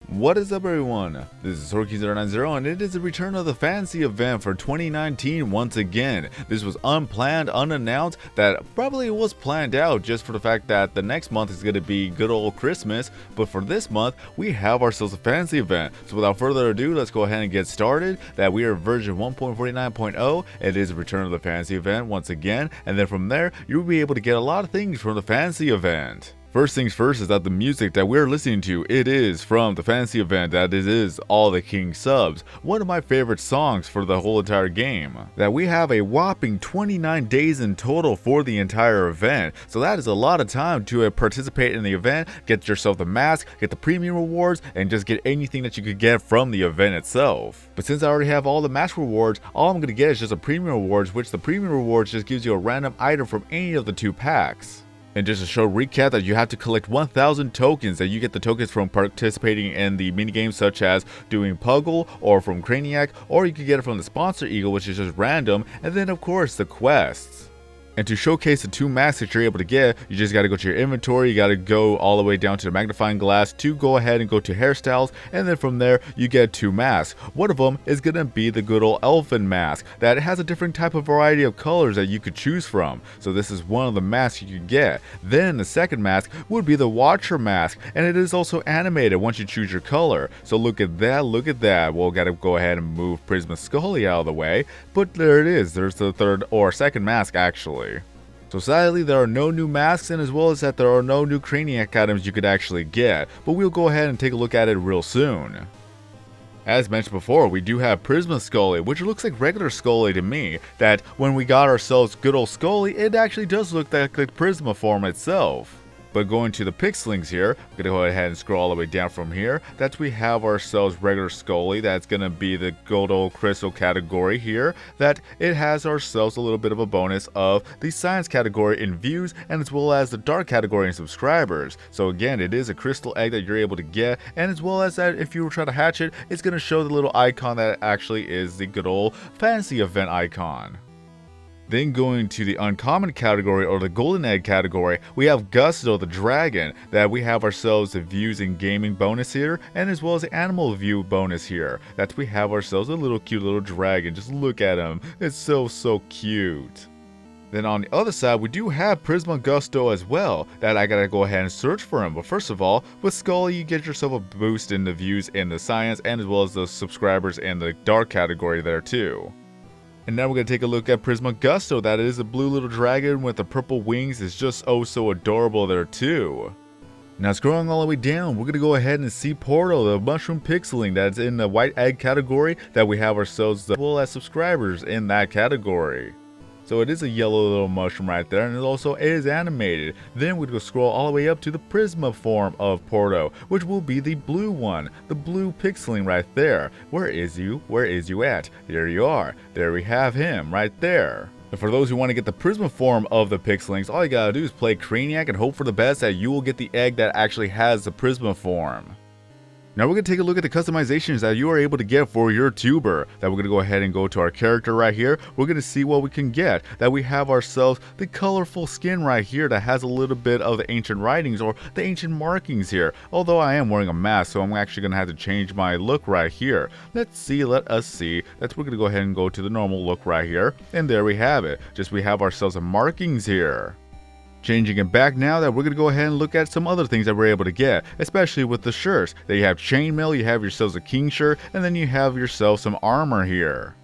What is up, everyone? This is Sorky090 and it is the return of the fantasy event for 2019 once again. This was unplanned, unannounced, that probably was planned out just for the fact that the next month is going to be good old Christmas, but for this month we have ourselves a fantasy event. So without further ado, let's go ahead and get started. That we are version 1.49.0. It is a return of the fantasy event once again, and then from there you'll be able to get a lot of things from the fantasy event. First things first is that the music that we're listening to, it is from the fantasy event, that it is All the King Subs, one of my favorite songs for the whole entire game. That we have a whopping 29 days in total for the entire event, so that is a lot of time to participate in the event, get yourself the mask, get the premium rewards, and just get anything that you could get from the event itself. But since I already have all the mask rewards, all I'm going to get is just a premium rewards, which the premium rewards just gives you a random item from any of the 2 packs. And just to show recap that you have to collect 1,000 tokens, that you get the tokens from participating in the minigames such as doing Puggle or from Craniac, or you can get it from the sponsor eagle, which is just random, and then of course the quests. And to showcase the 2 masks that you're able to get, you just got to go to your inventory, you got to go all the way down to the magnifying glass to go ahead and go to hairstyles, and then from there you get 2 masks. One of them is going to be the good old elfin mask, that has a different type of variety of colors that you could choose from. So this is one of the masks you could get. Then the second mask would be the Watcher mask, and it is also animated once you choose your color. So look at that, look at that. Well, got to go ahead and move Prisma Scully out of the way, but there it is, there's the third or second mask actually. So sadly there are no new masks, and as well as that there are no new Craniac items you could actually get, but we'll go ahead and take a look at it real soon. As mentioned before, we do have Prisma Scully, which looks like regular Scully to me, that when we got ourselves good old Scully, it actually does look like the Prisma form itself. But going to the pixelings here, I'm going to go ahead and scroll all the way down from here, that we have ourselves regular Scully, that's going to be the good old crystal category here, that it has ourselves a little bit of a bonus of the science category in views, and as well as the dark category in subscribers. So again, it is a crystal egg that you're able to get, and as well as that if you try to hatch it, it's going to show the little icon that actually is the good old fantasy event icon. Then going to the uncommon category or the golden egg category, we have Gusto the dragon, that we have ourselves the views and gaming bonus here, and as well as the animal view bonus here, that we have ourselves a little cute little dragon. Just look at him, it's so cute. Then on the other side, we do have Prisma Gusto as well, that I gotta go ahead and search for him. But first of all, with Scully, you get yourself a boost in the views in the science, and as well as the subscribers in the dark category there too. And now we're going to take a look at Prisma Gusto, that is a blue little dragon with the purple wings. It's just oh so adorable there too. Now scrolling all the way down, we're going to go ahead and see Portal, the mushroom pixeling that's in the white egg category, that we have ourselves as well as subscribers in that category. So it is a yellow little mushroom right there, and it also is animated. Then we go scroll all the way up to the Prisma form of Porto, which will be the blue one, the blue pixeling right there. Where is you? Where is you at? There you are. There we have him right there. And for those who want to get the Prisma form of the pixelings, all you gotta do is play Craniac and hope for the best that you will get the egg that actually has the Prisma form. Now we're going to take a look at the customizations that you are able to get for your tuber. That we're going to go ahead and go to our character right here. We're going to see what we can get. That we have ourselves the colorful skin right here that has a little bit of the ancient writings or the ancient markings here. Although I am wearing a mask, so I'm actually going to have to change my look right here. Let's see, let us see. We're going to go ahead and go to the normal look right here. And there we have it. Just we have ourselves some markings here. Changing it back now, that we're going to go ahead and look at some other things that we're able to get, especially with the shirts. That you have chainmail, you have yourselves a king shirt, and then you have yourself some armor here.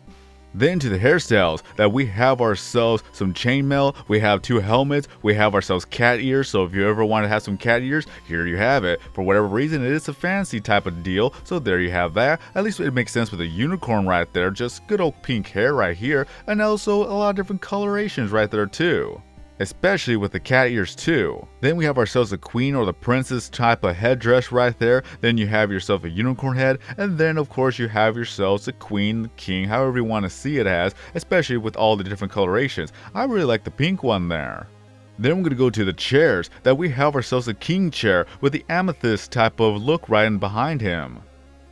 Then to the hairstyles, that we have ourselves some chainmail, we have 2 helmets, we have ourselves cat ears, so if you ever want to have some cat ears, here you have it. For whatever reason, it is a fancy type of deal, so there you have that. At least it makes sense with a unicorn right there, just good old pink hair right here, and also a lot of different colorations right there too. Especially with the cat ears too. Then we have ourselves a queen or the princess type of headdress right there. Then you have yourself a unicorn head, and then of course you have yourselves the queen, the king, however you want to see it as, especially with all the different colorations. I really like the pink one there. Then we're going to go to the chairs, that we have ourselves a king chair with the amethyst type of look right in behind him.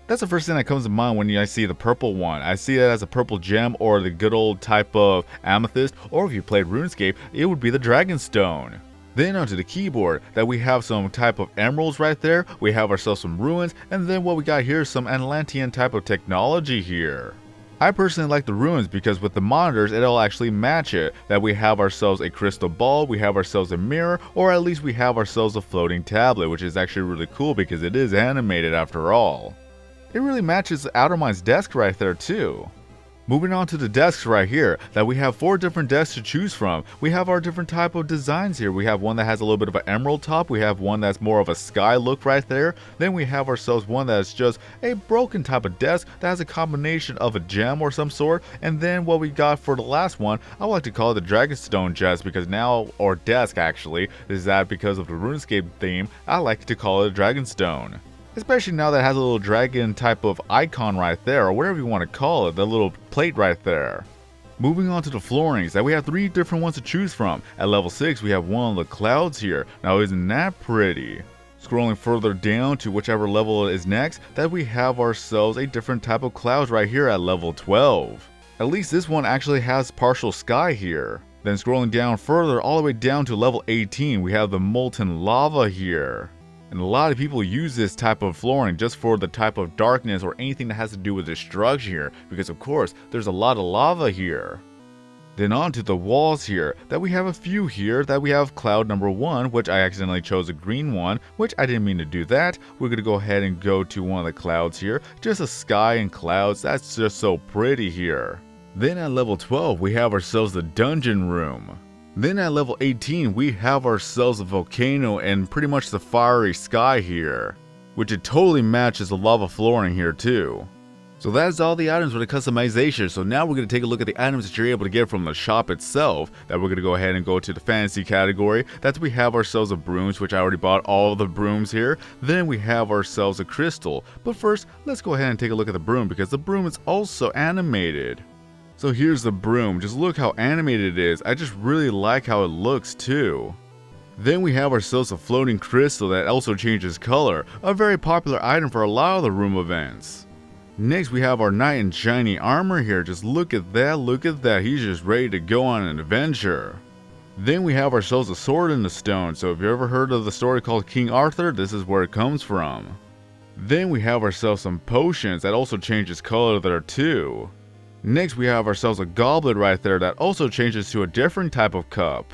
That's the first thing that comes to mind when I see the purple one. I see it as a purple gem or the good old type of amethyst, or if you played RuneScape, it would be the Dragonstone. Then onto the keyboard, that we have some type of emeralds right there, we have ourselves some ruins, and then what we got here is some Atlantean type of technology here. I personally like the ruins because with the monitors it'll actually match it, that we have ourselves a crystal ball, we have ourselves a mirror, or at least we have ourselves a floating tablet, which is actually really cool because it is animated after all. It really matches Outermind's desk right there too. Moving on to the desks right here, that we have 4 different desks to choose from. We have our different type of designs here. We have one that has a little bit of an emerald top, we have one that's more of a sky look right there, then we have ourselves one that's just a broken type of desk that has a combination of a gem or some sort, and then what we got for the last one, I like to call it the Dragonstone desk because now, or desk actually, is that because of the RuneScape theme, I like to call it a Dragonstone. Especially now that it has a little dragon type of icon right there, or whatever you want to call it, the little plate right there. Moving on to the floorings, that we have 3 different ones to choose from. At level 6 we have one of the clouds here. Now isn't that pretty? Scrolling further down to whichever level is next, that we have ourselves a different type of clouds right here at level 12. At least this one actually has partial sky here. Then scrolling down further all the way down to level 18, we have the molten lava here. And a lot of people use this type of flooring just for the type of darkness or anything that has to do with destruction here, because of course there's a lot of lava here. Then on to the walls here, that we have a few here, that we have cloud number 1, which I accidentally chose a green one, which I didn't mean to do that. We're going to go ahead and go to one of the clouds here, just a sky and clouds, that's just so pretty here. Then at level 12 we have ourselves the dungeon room. Then at level 18 we have ourselves a volcano and pretty much the fiery sky here, which it totally matches the lava flooring here too. So that is all the items for the customization. So now we're going to take a look at the items that you're able to get from the shop itself. That we're going to go ahead and go to the fantasy category. That's we have ourselves a brooms, which I already bought all of the brooms here. Then we have ourselves a crystal. But first, let's go ahead and take a look at the broom because the broom is also animated. So here's the broom, just look how animated it is. I just really like how it looks too. Then we have ourselves a floating crystal that also changes color, a very popular item for a lot of the room events. Next we have our knight in shiny armor here, just look at that, he's just ready to go on an adventure. Then we have ourselves a sword in the stone, so if you ever heard of the story called King Arthur, this is where it comes from. Then we have ourselves some potions that also changes color there too. Next we have ourselves a goblet right there that also changes to a different type of cup.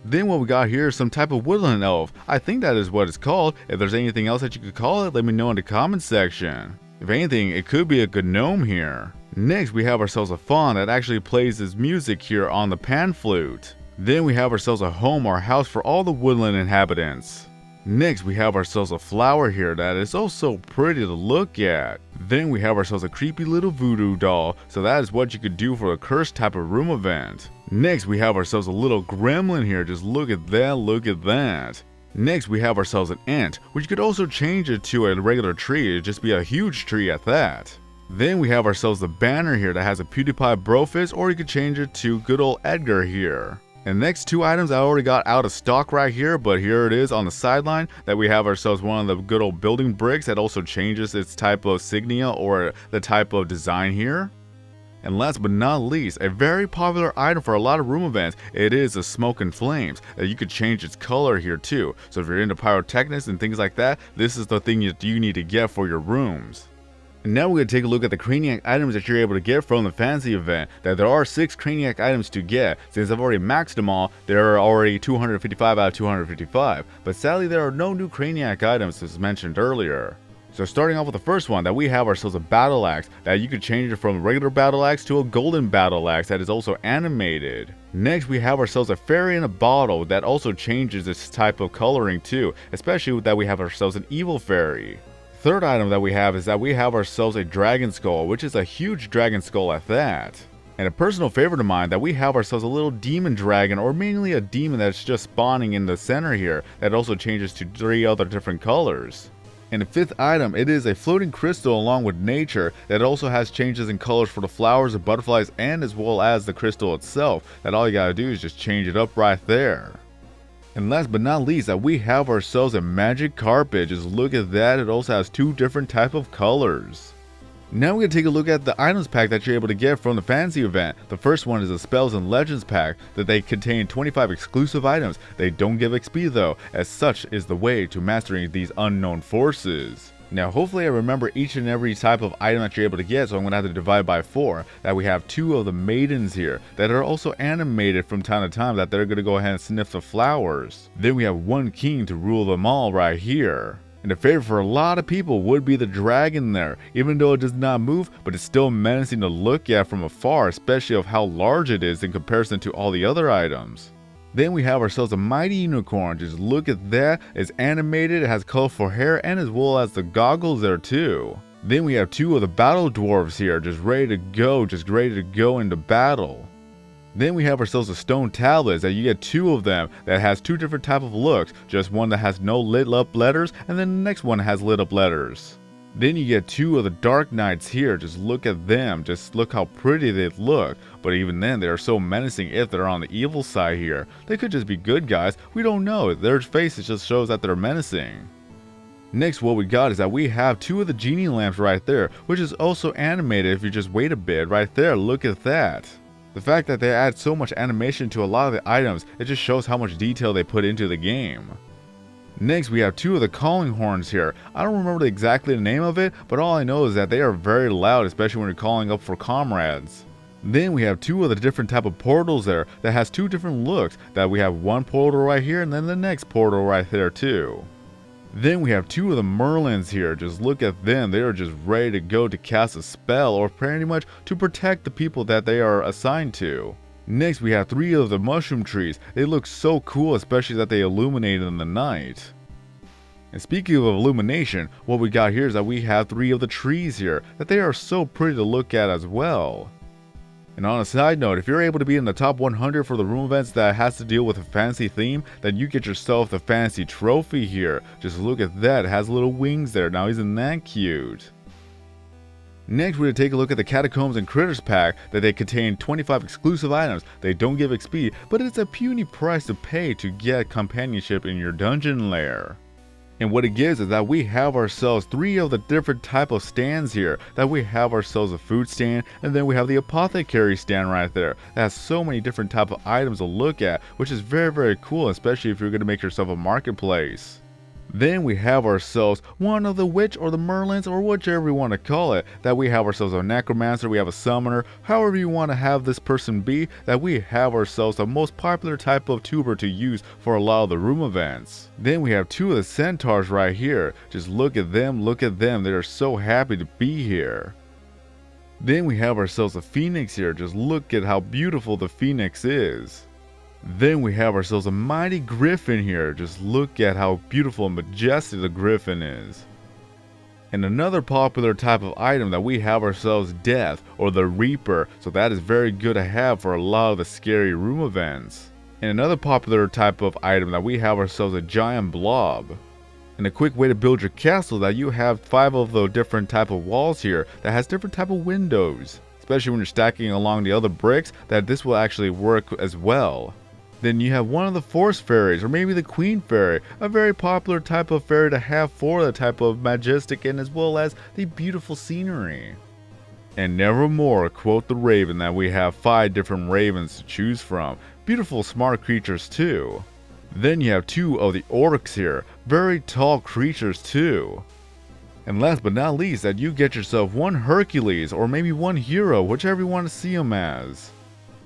Then what we got here is some type of woodland elf. I think that is what it's called. If there's anything else that you could call it, let me know in the comment section. If anything, it could be a good gnome here. Next we have ourselves a fawn that actually plays his music here on the pan flute. Then we have ourselves a home or house for all the woodland inhabitants. Next we have ourselves a flower here that is oh so pretty to look at. Then we have ourselves a creepy little voodoo doll, so that is what you could do for a cursed type of room event. Next we have ourselves a little gremlin here, just look at that. Next we have ourselves an ant, which you could also change it to a regular tree, it'd just be a huge tree at that. Then we have ourselves the banner here that has a Pewdiepie brofist, or you could change it to good old Edgar here. And the next 2 items I already got out of stock right here, but here it is on the sideline, that we have ourselves one of the good old building bricks that also changes its type of signia or the type of design here. And last but not least, a very popular item for a lot of room events, it is the smoke and flames, that you could change its color here too. So if you're into pyrotechnics and things like that, this is the thing that you need to get for your rooms. And now we're going to take a look at the Craniac items that you're able to get from the fantasy event. That there are 6 Craniac items to get. Since I've already maxed them all, there are already 255 out of 255. But sadly there are no new Craniac items as mentioned earlier. So starting off with the first one, that we have ourselves a battle axe, that you could change it from a regular battle axe to a golden battle axe that is also animated. Next we have ourselves a fairy in a bottle that also changes its type of coloring too, especially that we have ourselves an evil fairy. Third item that we have is that we have ourselves a dragon skull, which is a huge dragon skull at that. And a personal favorite of mine, that we have ourselves a little demon dragon, or mainly a demon that's just spawning in the center here, that also changes to 3 other different colors. And the 5th item, it is a floating crystal along with nature that also has changes in colors for the flowers, the butterflies, and as well as the crystal itself, that all you gotta do is just change it up right there. And last but not least, that we have ourselves a magic carpet. Just look at that, it also has 2 different type of colors. Now we're going to take a look at the items pack that you're able to get from the fantasy event. The first one is a Spells and Legends pack that they contain 25 exclusive items. They don't give XP though, as such is the way to mastering these unknown forces. Now hopefully I remember each and every type of item that you're able to get, so I'm going to have to divide by 4. That we have 2 of the maidens here that are also animated from time to time that they're going to go ahead and sniff the flowers. Then we have 1 king to rule them all right here. And the favorite for a lot of people would be the dragon there. Even though it does not move, but it's still menacing to look at from afar, especially of how large it is in comparison to all the other items. Then we have ourselves a mighty unicorn. Just look at that. It's animated, it has colorful hair, and as well as the goggles there too. Then we have 2 of the battle dwarves here, just ready to go into battle. Then we have ourselves the stone tablets that you get 2 of them that has 2 different type of looks. Just one that has no lit up letters, and then the next one has lit up letters. Then you get 2 of the dark knights here. Just look at them, just look how pretty they look. But even then they are so menacing if they're on the evil side here. They could just be good guys, we don't know. Their faces just shows that they're menacing. Next what we got is that we have 2 of the genie lamps right there, which is also animated if you just wait a bit. Right there, look at that. The fact that they add so much animation to a lot of the items, it just shows how much detail they put into the game. Next we have 2 of the calling horns here. I don't remember exactly the name of it, but all I know is that they are very loud, especially when you're calling up for comrades. Then we have 2 of the different type of portals there that has 2 different looks. That we have one portal right here and then the next portal right there too. Then we have 2 of the Merlins here. Just look at them. They are just ready to go to cast a spell or pretty much to protect the people that they are assigned to. Next we have 3 of the mushroom trees. They look so cool, especially that they illuminate in the night. And speaking of illumination, what we got here is that we have 3 of the trees here that they are so pretty to look at as well. And on a side note, if you're able to be in the top 100 for the room events that has to deal with a fantasy theme, then you get yourself the fantasy trophy here. Just look at that, it has little wings there. Now isn't that cute? Next we're going to take a look at the Catacombs and Critters pack that they contain 25 exclusive items. They don't give XP, but it's a puny price to pay to get companionship in your dungeon lair. And what it gives is that we have ourselves 3 of the different type of stands here. That we have ourselves a food stand, and then we have the apothecary stand right there. That has so many different type of items to look at, which is very cool, especially if you're going to make yourself a marketplace. Then we have ourselves one of the witch or the merlins or whichever you want to call it. That we have ourselves a necromancer, we have a summoner, however you want to have this person be. That we have ourselves the most popular type of tuber to use for a lot of the room events. Then we have 2 of the centaurs right here. Just look at them, they are so happy to be here. Then we have ourselves a phoenix here. Just look at how beautiful the phoenix is. Then we have ourselves a mighty griffin here. Just look at how beautiful and majestic the griffin is. And another popular type of item that we have ourselves death or the reaper. So that is very good to have for a lot of the scary room events. And another popular type of item that we have ourselves a giant blob. And a quick way to build your castle that you have 5 of the different type of walls here that has different type of windows. Especially when you're stacking along the other bricks, that this will actually work as well. Then you have one of the forest fairies, or maybe the queen fairy, a very popular type of fairy to have for the type of majestic and as well as the beautiful scenery. And nevermore quote the raven that we have 5 different ravens to choose from, beautiful smart creatures too. Then you have 2 of the orcs here, very tall creatures too. And last but not least, that you get yourself 1 Hercules or maybe 1 hero, whichever you want to see him as.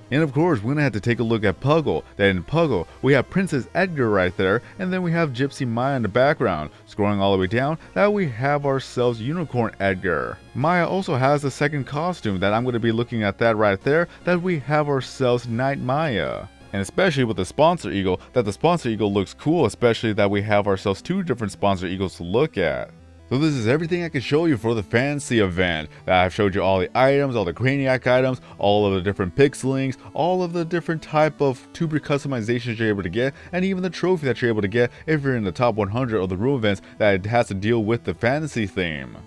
And of course, we're going to have to take a look at Puggle. That in Puggle, we have Princess Edgar right there, and then we have Gypsy Maya in the background. Scrolling all the way down, that we have ourselves Unicorn Edgar. Maya also has a second costume that I'm going to be looking at that right there, that we have ourselves Night Maya. And especially with the sponsor eagle, that the sponsor eagle looks cool, especially that we have ourselves 2 different sponsor eagles to look at. So this is everything I can show you for the fantasy event. That I've showed you all the items, all the Cranial items, all of the different pixelings, all of the different type of tuber customizations you're able to get, and even the trophy that you're able to get if you're in the top 100 of the room events that has to deal with the fantasy theme.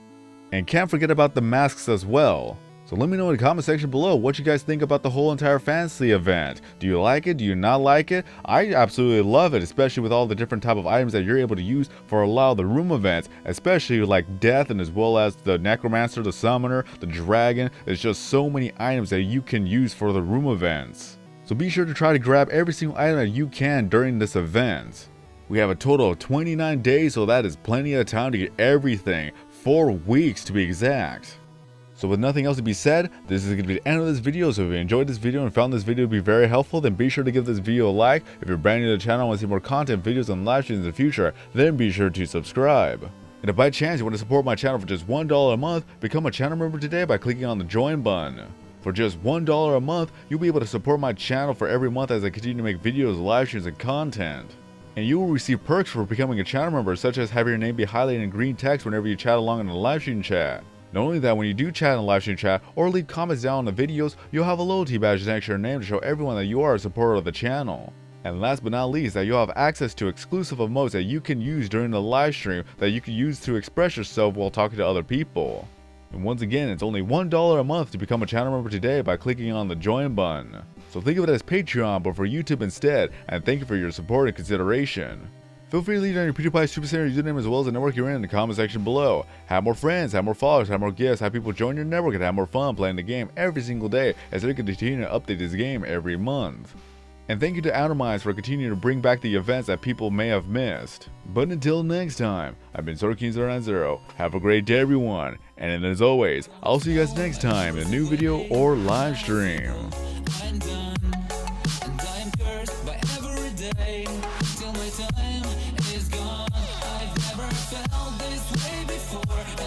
And can't forget about the masks as well. So let me know in the comment section below what you guys think about the whole entire fantasy event. Do you like it? Do you not like it? I absolutely love it, especially with all the different type of items that you're able to use for a lot of the room events, especially like death and as well as the necromancer, the summoner, the dragon. There's just so many items that you can use for the room events. So be sure to try to grab every single item that you can during this event. We have a total of 29 days, so that is plenty of time to get everything. 4 weeks to be exact. So with nothing else to be said, this is going to be the end of this video. So if you enjoyed this video and found this video to be very helpful, then be sure to give this video a like. If you're brand new to the channel and want to see more content, videos, and live streams in the future, then be sure to subscribe. And if by chance you want to support my channel for just $1 a month, become a channel member today by clicking on the join button. For just $1 a month, you'll be able to support my channel for every month as I continue to make videos, live streams, and content. And you will receive perks for becoming a channel member, such as having your name be highlighted in green text whenever you chat along in the live stream chat. Not only that, when you do chat in the live stream chat or leave comments down on the videos, you'll have a loyalty badge next to your name to show everyone that you are a supporter of the channel. And last but not least, that you'll have access to exclusive emotes that you can use during the live stream that you can use to express yourself while talking to other people. And once again, it's only $1 a month to become a channel member today by clicking on the join button. So think of it as Patreon, but for YouTube instead, and thank you for your support and consideration. Feel free to leave down your Pewdiepie Super Center username as well as the network you're in the comment section below. Have more friends, have more followers, have more gifts, have people join your network, and have more fun playing the game every single day as they continue to update this game every month. And thank you to Outerminds for continuing to bring back the events that people may have missed. But until next time, I've been SorkingZero90. Have a great day everyone, and as always, I'll see you guys next time in a new video or live stream. Till my time is gone. I've never felt this way before.